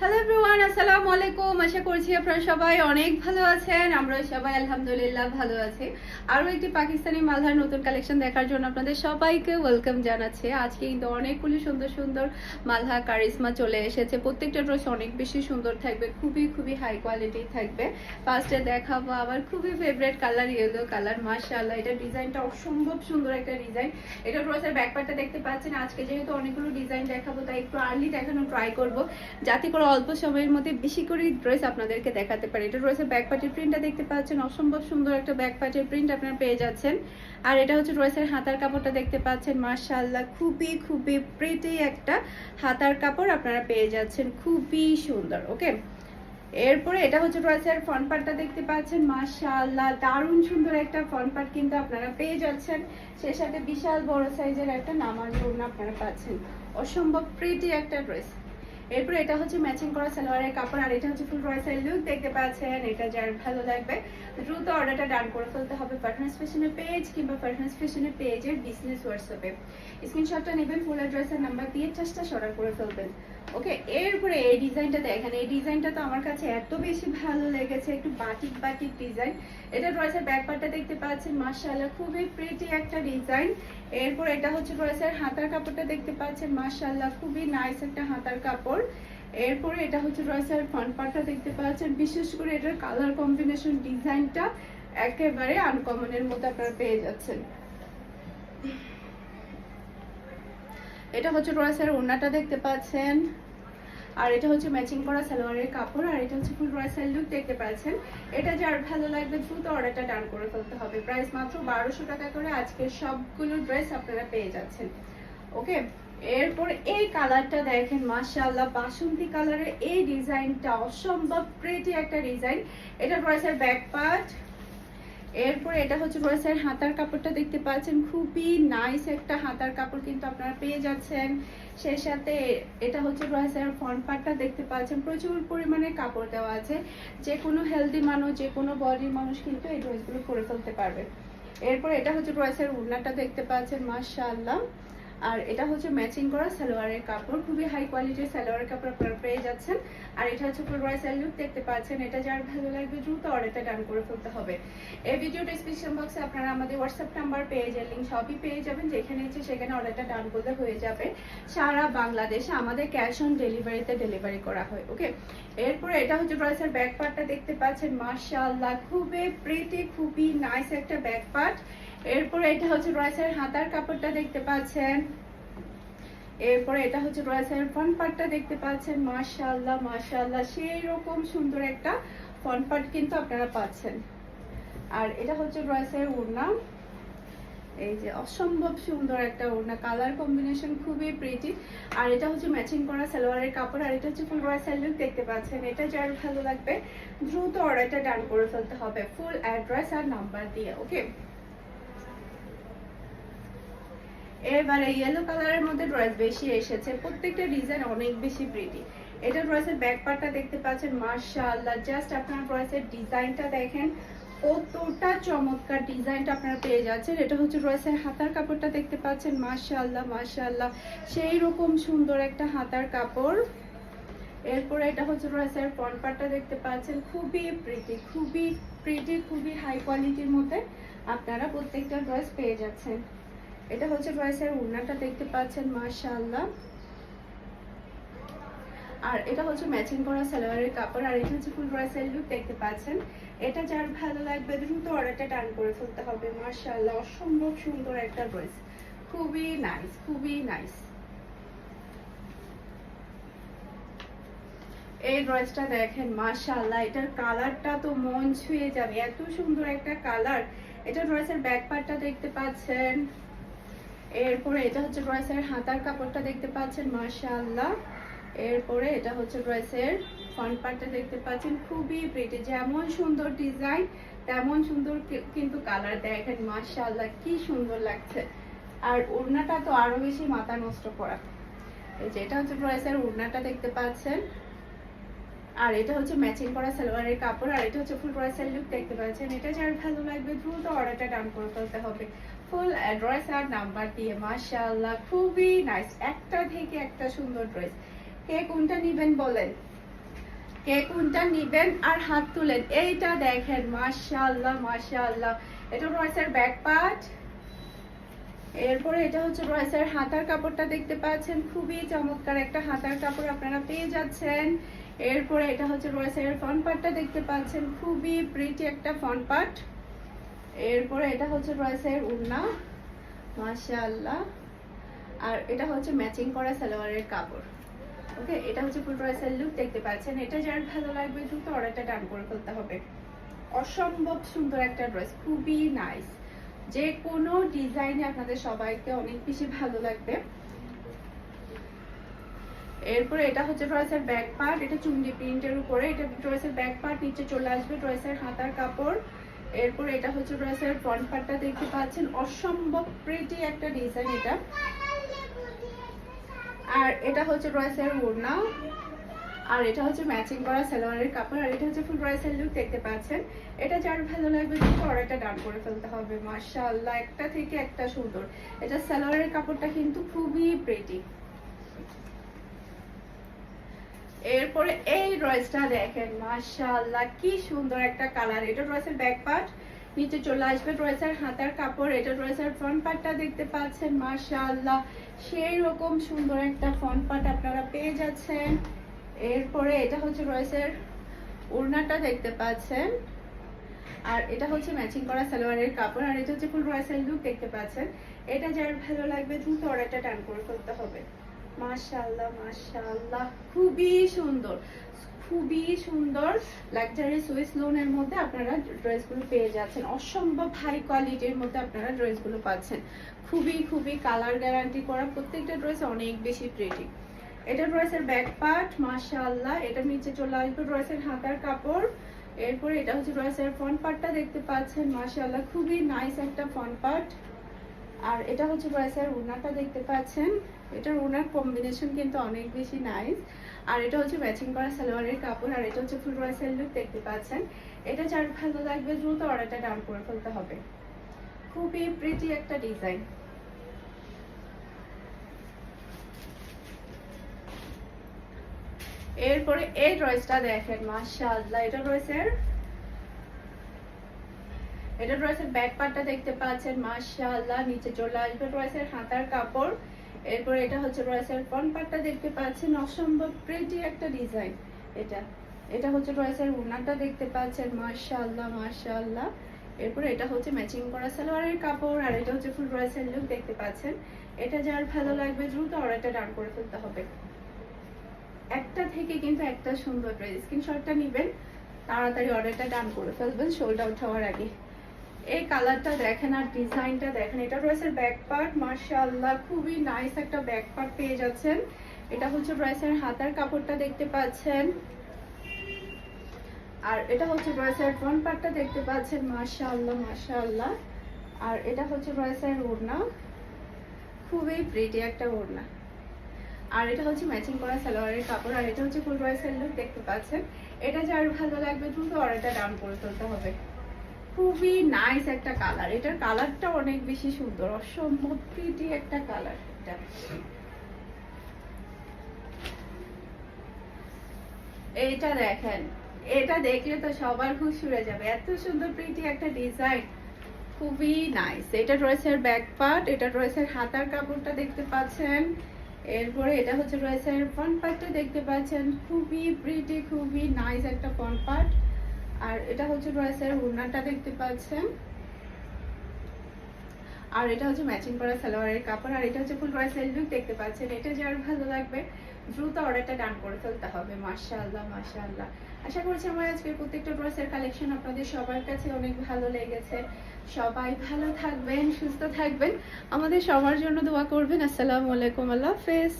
Hello everyone, আসসালামু আলাইকুম। আশা করছি আপনারা সবাই অনেক ভালো আছেন। আমরা সবাই আলহামদুলিল্লাহ ভালো আছি। আরও একটি পাকিস্তানি মালহার নতুন কালেকশন দেখার জন্য আপনাদের সবাইকে ওয়েলকাম জানাচ্ছি। আজকে কিন্তু অনেকগুলি সুন্দর সুন্দর মালহা কারিজমা চলে এসেছে। প্রত্যেকটা ড্রেস অনেক বেশি সুন্দর থাকবে, খুবই খুবই হাই কোয়ালিটি থাকবে। ফার্স্টে দেখাবো আমার খুবই ফেভারিট কালার, ইয়েলো কালার। মাশাআল্লাহ, এটা ডিজাইনটা অসম্ভব সুন্দর একটা ডিজাইন। এটা ড্রেসের ব্যাকপার্টটা দেখতে পাচ্ছেন। আজকে যেহেতু অনেকগুলো ডিজাইন দেখাবো, তাই একটু আর্লি দেখানো ট্রাই করবো, যাতে করে অল্প সময়ের মধ্যে বেশি করে ড্রেস আপনাদেরকে দেখাতে পারি। এটা ড্রেসের ব্যাক পার্টের প্রিন্টটা দেখতে পাচ্ছেন, অসম্ভব সুন্দর একটা ব্যাক পার্টের প্রিন্ট আপনারা পেয়ে যাচ্ছেন। আর এটা হচ্ছে ড্রেসের হাতার কাপড়টা দেখতে পাচ্ছেন, মাশাআল্লাহ খুবই খুবই প্রিটি একটা হাতার কাপড় আপনারা পেয়ে যাচ্ছেন, খুবই সুন্দর। ওকে, এরপরে এটা হচ্ছে ড্রেসের ফ্রন্ট পার্টটা দেখতে পাচ্ছেন, মাশাআল্লাহ দারুণ সুন্দর একটা ফ্রন্ট পার্ট কিন্তু আপনারা পেয়ে যাচ্ছেন। সেই সাথে বিশাল বড় সাইজের একটা নামাজ ওড়না আপনারা পাচ্ছেন, অসম্ভব প্রিটি একটা ড্রেস। এরপর এটা হচ্ছে ম্যাচিং করা সালোয়ারের কাপড়, আর এটা হচ্ছে ফুল ড্রেসের লুক দেখতে পাচ্ছেন। এটা যার ভালো লাগবে দ্রুত অর্ডারটা ডান করে ফেলতে হবে পারফরমেন্স ফ্যাশনের পেজ কিংবা পারফরমেন্স ফ্যাশনের পেজের বিজনেস হোয়াটসঅ্যাপে। স্ক্রিনশটটা নেবেন, ফুল অ্যাড্রেসের নাম্বার দিয়ে চার্জটা অর্ডার করে ফেলবেন। ওকে, এরপরে এই ডিজাইনটা দেখেন। এই ডিজাইনটা তো আমার কাছে এত বেশি ভালো লেগেছে, একটু বাটিক বাটিক ডিজাইন। এটা ড্রেসের ব্যাক পার্টটা দেখতে পাচ্ছেন, মাশাআল্লাহ খুবই প্রিটি একটা ডিজাইন। এরপর এটা হচ্ছে ড্রেসের হাতার কাপড়টা দেখতে পাচ্ছেন, মাশাআল্লাহ খুবই নাইস একটা হাতার কাপড়। এরপরে এটা হচ্ছে ড্রেসের ফ্রন্ট পার্টটা দেখতে পাচ্ছেন। বিশেষ করে এটার কালার কম্বিনেশন ডিজাইনটা একেবারে আনকমনের মতো আপনারা পেয়ে যাচ্ছেন। এটা হচ্ছে ড্রেসের ওড়নাটা দেখতে পাচ্ছেন, আর এটা হচ্ছে ম্যাচিং করা সালোয়ারের কাপড়, আর এটা হচ্ছে ফুল ড্রেসের লুক দেখতে পাচ্ছেন। এটা যার ভালো লাগবে দ্রুত অর্ডারটা ডান করে ফেলতে হবে। প্রাইস মাত্র 1200 টাকা করে আজকে সবগুলো ড্রেস আপনারা পেয়ে যাচ্ছেন। ওকে, এরপর এই কালারটা দেখেন, মাশাআল্লাহ বাসন্তী কালারের এই ডিজাইনটা অসম্ভব প্রিটি একটা ডিজাইন। এটা ড্রেসের ব্যাক পার্ট। এরপর এটা হচ্ছে ড্রেসের হাতার কাপড়টা দেখতে পাচ্ছেন, খুবই নাইস একটা হাতার কাপড় কিন্তু আপনারা পেয়ে যাচ্ছেন। সেই সাথে এটা হচ্ছে ড্রেসের ফ্রন্ট পার্টটা দেখতে পাচ্ছেন, প্রচুর পরিমাণে কাপড় দেওয়া আছে। যে কোনো হেলদি মানুষ, যে কোনো বডির মানুষ কিন্তু এই ড্রেসগুলো পরে ফেলতে পারবে। এরপর এটা হচ্ছে ড্রেসের ওড়নাটা দেখতে পাচ্ছেন, মাশাআল্লাহ। আর এটা হচ্ছে ম্যাচিং করা সালোয়ারের কাপড়, খুবই হাই কোয়ালিটির সালোয়ারের কাপড় আপনারা পেয়ে যাচ্ছেন। আর এটা হচ্ছে ফুল ড্রেসের লুক দেখতে পাচ্ছেন। এটা যার ভালো লাগবে দ্রুত অর্ডারটা ডান করে ফেলতে হবে। এই ভিডিও ডেসক্রিপশন বক্সে আপনারা আমাদের হোয়াটসঅ্যাপ নাম্বার, পেজের লিংক সবই পেয়ে যাবেন। যেখানে ইচ্ছে সেখানে অর্ডারটা ডান করলে হয়ে যাবে। সারা বাংলাদেশে আমাদের ক্যাশ অন ডেলিভারিতে ডেলিভারি করা হয়। ওকে, এরপরে এটা হচ্ছে ড্রেসের ব্যাক পার্টটা দেখতে পাচ্ছেন, মাশাআল্লাহ খুবই প্রিটি, খুবই নাইস একটা ব্যাক পার্ট। এরপরে এটা হচ্ছে ড্রেসের হাতার কাপড়টা দেখতে পাচ্ছেন। এরপরে এটা হচ্ছে ড্রেসের ফ্রন্ট পার্টটা দেখতে পাচ্ছেন, মাশাআল্লাহ মাশাআল্লাহ সেই রকম সুন্দর একটা ফ্রন্ট পার্ট কিন্তু আপনারা পাচ্ছেন। আর এটা হচ্ছে ড্রেসের ওড়না, এই যে অসম্ভব সুন্দর একটা ওড়না, কালার কম্বিনেশন খুবই প্রিটি। আর এটা হচ্ছে ম্যাচিং করা সালোয়ারের কাপড়, আর এটা হচ্ছে ফুল ড্রেসের লুক দেখতে পাচ্ছেন। এটা যার ভালো লাগবে দ্রুত অর্ডারটা ডান করে ফেলতে হবে ফুল অ্যাড্রেস আর নাম্বার দিয়ে। ওকে, এবারে ইয়েলো কালারের মধ্যে ড্রেস বেশি এসেছে, প্রত্যেকটা ডিজাইন অনেক বেশি প্রিটি। এটা ড্রেসের ব্যাক পার্টটা দেখতে পাচ্ছেন, মাশাআল্লাহ জাস্ট আপনার ড্রেসের ডিজাইনটা দেখেন, কতটা চমৎকার ডিজাইনটা আপনারা পেয়ে যাচ্ছেন। এটা হচ্ছে ড্রেসের হাতার কাপড়টা দেখতে পাচ্ছেন, মাশাআল্লাহ মাশাআল্লাহ সেই রকম সুন্দর একটা হাতার কাপড়। এরপরে এটা হচ্ছে ড্রেসের ফ্রন্ট পার্টটা দেখতে পাচ্ছেন, খুবই প্রিটি, খুবই প্রিটি, খুবই হাই কোয়ালিটির মধ্যে আপনারা প্রত্যেকটা ড্রেস পেয়ে যাচ্ছেন। এটা হচ্ছে ড্রেসের ওড়নাটা দেখতে পাচ্ছেন, মাশাআল্লাহ। আর এটা হচ্ছে ম্যাচিং করা সালোয়ারের কাপড়, আর এটা হচ্ছে ফুল ড্রেসের লুক দেখতে পাচ্ছেন। এটা যার ভালো লাগবে দ্রুত অর্ডারটা ডান করে ফেলতে হবে। মাশাআল্লাহ অসম্ভব সুন্দর একটা ড্রেস, খুবই নাইস, খুবই নাইস। এই ড্রেসটা দেখেন, মাশাআল্লাহ এটার কালারটা তো মন ছুঁয়ে যাবে, এত সুন্দর একটা কালার। এটা ড্রেসের ব্যাক পার্টটা দেখতে পাচ্ছেন। এরপরে এটা হচ্ছে ড্রেসের হাতার কাপড়টা দেখতে পাচ্ছেন, মাশাআল্লাহ। এরপরে এটা হচ্ছে ড্রেসের ফ্রন্ট পার্টটা দেখতে পাচ্ছেন, খুবই প্রিটি, যেমন সুন্দর ডিজাইন তেমন সুন্দর কিন্তু কালার। দেখেন মাশাআল্লাহ কি সুন্দর লাগছে। আর ওড়নাটা তো আরো বেশি মাথা নষ্ট করা। এই যে এটা হচ্ছে ড্রেসের ওড়নাটা দেখতে পাচ্ছেন, আর এটা হচ্ছে ম্যাচিং করা সালোয়ারের কাপড়, আর এটা হচ্ছে ফুল ড্রেসের লুক দেখতে পাচ্ছেন। এটা যার ভালো লাগবে দ্রুত অর্ডারটা ডান করে ফেলতে হবে ফুল অ্যাড্রেস আর নাম্বার দিয়ে। মাশাআল্লাহ খুবই নাইস, একটা থেকে একটা সুন্দর ড্রেস। কে কোনটা নেবেন বলেন। কে কোনটা নিবেন আর হাত তুলেন। এইটা দেখেন, মাশাআল্লাহ মাশাআল্লাহ। এটা রয়েসের ব্যাক পার্ট। এরপরে এটা হচ্ছে রয়েসের হাতার কাপড়টা দেখতে পাচ্ছেন, খুবই চমৎকার একটা হাতার কাপড় আপনারা পেয়ে যাচ্ছেন। এরপরে এটা হচ্ছে রয়েসের ফ্রন্ট পার্টটা দেখতে পাচ্ছেন, খুবই প্রিটি একটা ফ্রন্ট পার্ট। এরপরে এটা হচ্ছে রয়েসের ওড়না, মাশাআল্লাহ। আর এটা হচ্ছে ম্যাচিং করা সালোয়ারের কাপড়। ওকে, এটা হচ্ছে ফুল রয়েসের লুক দেখতে পাচ্ছেন। এটা যার ভালো লাগবে দ্রুত অর্ডারটা ডান করে ফেলতে হবে। অসম্ভব সুন্দর একটা ড্রেস, খুবই নাইস। যে কোনো ডিজাইনে আপনাদের সবাইকে অনেক বেশি ভালো লাগবে। এরপরে এটা হচ্ছে ড্রেসের ব্যাক পার্ট, এটা চুন্ডি প্রিন্টের উপরে, এটা ড্রেসের ব্যাক পার্ট নিচে চলে আসবে ড্রেসের হাতার কাপড়। এরপরে এটা হচ্ছে ড্রেসের ফ্রন্ট পার্টটা দেখতে পাচ্ছেন, অসম্ভব প্রিটি একটা ডিজাইন এটা। আর এটা হচ্ছে ড্রেসের ওড়না, আর এটা হচ্ছে ম্যাচিং করা সালোয়ারের কাপড়। আর এটা হচ্ছে ফুল ড্রেসের লুক দেখতে পাচ্ছেন। এটা যার ভালো লাগবে কিন্তু অর্ডারটা ডান করে ফেলতে হবে। মাশাআল্লাহ, একটা থেকে একটা সুন্দর। এটা সালোয়ারের কাপড়টা কিন্তু খুবই প্রিটি। এরপরে এই ড্রেসটা দেখেন, মাশাআল্লাহ কি সুন্দর একটা কালার। এটা ড্রেসের ব্যাক পার্ট, নিচে চলে আসবে ড্রেসের হাতার কাপড়। এটা ড্রেসের ফ্রন্ট পার্টটা দেখতে পাচ্ছেন, মাশাআল্লাহ সেই রকম সুন্দর একটা ফ্রন্ট পার্ট আপনারা পেয়ে যাচ্ছেন। এরপরে এটা হচ্ছে ড্রেসের ওড়নাটা দেখতে পাচ্ছেন, আর এটা হচ্ছে ম্যাচিং করা সালোয়ারের কাপড়। আর এটা হচ্ছে ফুল ড্রেসের লুক দেখতে পাচ্ছেন। এটা যার ভালো লাগবে দ্রুত অর্ডারটা ডান করে ফেলতে হবে। মাশাআল্লাহ মাশাআল্লাহ, খুবই সুন্দর, খুবই সুন্দর লাক্সারি সুইস লোনের মধ্যে আপনারা ড্রেসগুলো পেয়ে যাচ্ছেন। অসম্ভব হাই কোয়ালিটির মধ্যে আপনারা ড্রেসগুলো পাচ্ছেন। খুবই খুবই কালার গ্যারান্টি করা, প্রত্যেকটা ড্রেস অনেক বেশি প্রিটি। এটা ড্রেসের ব্যাক পার্ট, মাশাআল্লাহ। এটা নিচে চলে আসবে ড্রেসের হাতার কাপড়। এরপরে এটা হচ্ছে ড্রেসের ফ্রন্ট পার্টটা দেখতে পাচ্ছেন, মাশাআল্লাহ খুবই নাইস একটা ফ্রন্ট পার্ট। আর এটা হচ্ছে ড্রেসের ওড়নাটা দেখতে পাচ্ছেন। এটার ওড়নার কম্বিনেশন কিন্তু অনেক বেশি নাইস। আর এটা হচ্ছে ম্যাচিং করা সালোয়ারের কাপড়। আর এটা হচ্ছে ফুল ড্রেসের লুক দেখতে পাচ্ছেন। এটা যার ভালো লাগবে দ্রুত অর্ডারটা ডাউন করে ফেলতে হবে। খুবই প্রিটি একটা ডিজাইন। এরপরে এই ড্রেসটা দেখেন, মাশাআল্লাহ। এটা ড্রেসের ব্যাক পার্টটা দেখতে পাচ্ছেন, মাশাআল্লাহ নিচে চলে আসবে ড্রেসের হাতার কাপড়। এরপরে এটা হচ্ছে ড্রেসের ফ্রন্ট পার্টটা দেখতে পাচ্ছেন, অসম্ভব প্রিটি একটা ডিজাইন এটা হচ্ছে ড্রেসের ওড়নাটা দেখতে পাচ্ছেন, মাশাআল্লাহ মাশাআল্লাহ। এরপরে এটা হচ্ছে ম্যাচিং করা সালোয়ারের কাপড়। আর এটা হচ্ছে ফুল ড্রেসের লুক দেখতে পাচ্ছেন। এটা যার ভালো লাগবে দ্রুত অর্ডারটা ডান করে ফেলতে হবে। একটা থেকে কিন্তু একটা সুন্দর ড্রেস, স্ক্রিনশটটা নেবেন, তাড়াতাড়ি অর্ডারটা ডান করে ফেলবেন সোল্ড আউট হওয়ার আগে। এই কালারটা দেখেন আর ডিজাইনটা দেখেন। এটা ড্রেসের ব্যাক পার্ট, মাশাআল্লাহ খুবই নাইস একটা ব্যাক পার্ট পেয়ে যাচ্ছেন। এটা হচ্ছে ড্রেসের হাতার কাপড়টা দেখতে পাচ্ছেন। আর এটা হচ্ছে ড্রেসের ফ্রন্ট পার্টটা দেখতে পাচ্ছেন, মাশাআল্লাহ মাশাআল্লাহ। আর এটা হচ্ছে ড্রেসের ওড়না, খুবই প্রিটি একটা ওড়না। আর এটা হচ্ছে ম্যাচিং করা সালোয়ারের কাপড়। আর এটা হচ্ছে ফুল ড্রেসের লুক দেখতে পাচ্ছেন। এটা যার ভালো লাগবে দ্রুত অর্ডারটা ডাউন করে ফেলতে হবে। খুবই নাইস একটা কালার, এটার কালারটা অনেক বেশি সুন্দর, অসম্ভব প্রিটি একটা কালার। এইটা দেখেন, এটা দেখলে তো সবার হুঁশ উড়ে যাবে, এত সুন্দর প্রিটি একটা ডিজাইন, খুবই নাইস। এটা ড্রেসের ব্যাক পার্ট, এটা ড্রেসের হাতার কাপড়টা দেখতে পাচ্ছেন। এরপরে এটা হচ্ছে ড্রেসের ফ্রন্ট পার্টটা দেখতে পাচ্ছেন, খুবই প্রিটি খুবই নাইস একটা ফ্রন্ট পার্ট। আর এটা হচ্ছে ড্রেসের ওড়নাটা দেখতে পাচ্ছেন। আর এটা হচ্ছে ম্যাচিং করা সালোয়ারের কাপড়। আর এটা হচ্ছে ফুল ড্রেসের লুক দেখতে পাচ্ছেন। এটা যার ভালো লাগবে দ্রুত অর্ডারটা ডান করে ফেলতে হবে। মাশাআল্লাহ মাশাআল্লাহ। আশা করছি আমার আজকের প্রত্যেকটা ড্রেসের কালেকশন আপনাদের সবার কাছে অনেক ভালো লেগেছে। সবাই ভালো থাকবেন, সুস্থ থাকবেন, আমাদের সবার জন্য দোয়া করবেন। আসসালামু আলাইকুম, আল্লাহ হাফেজ।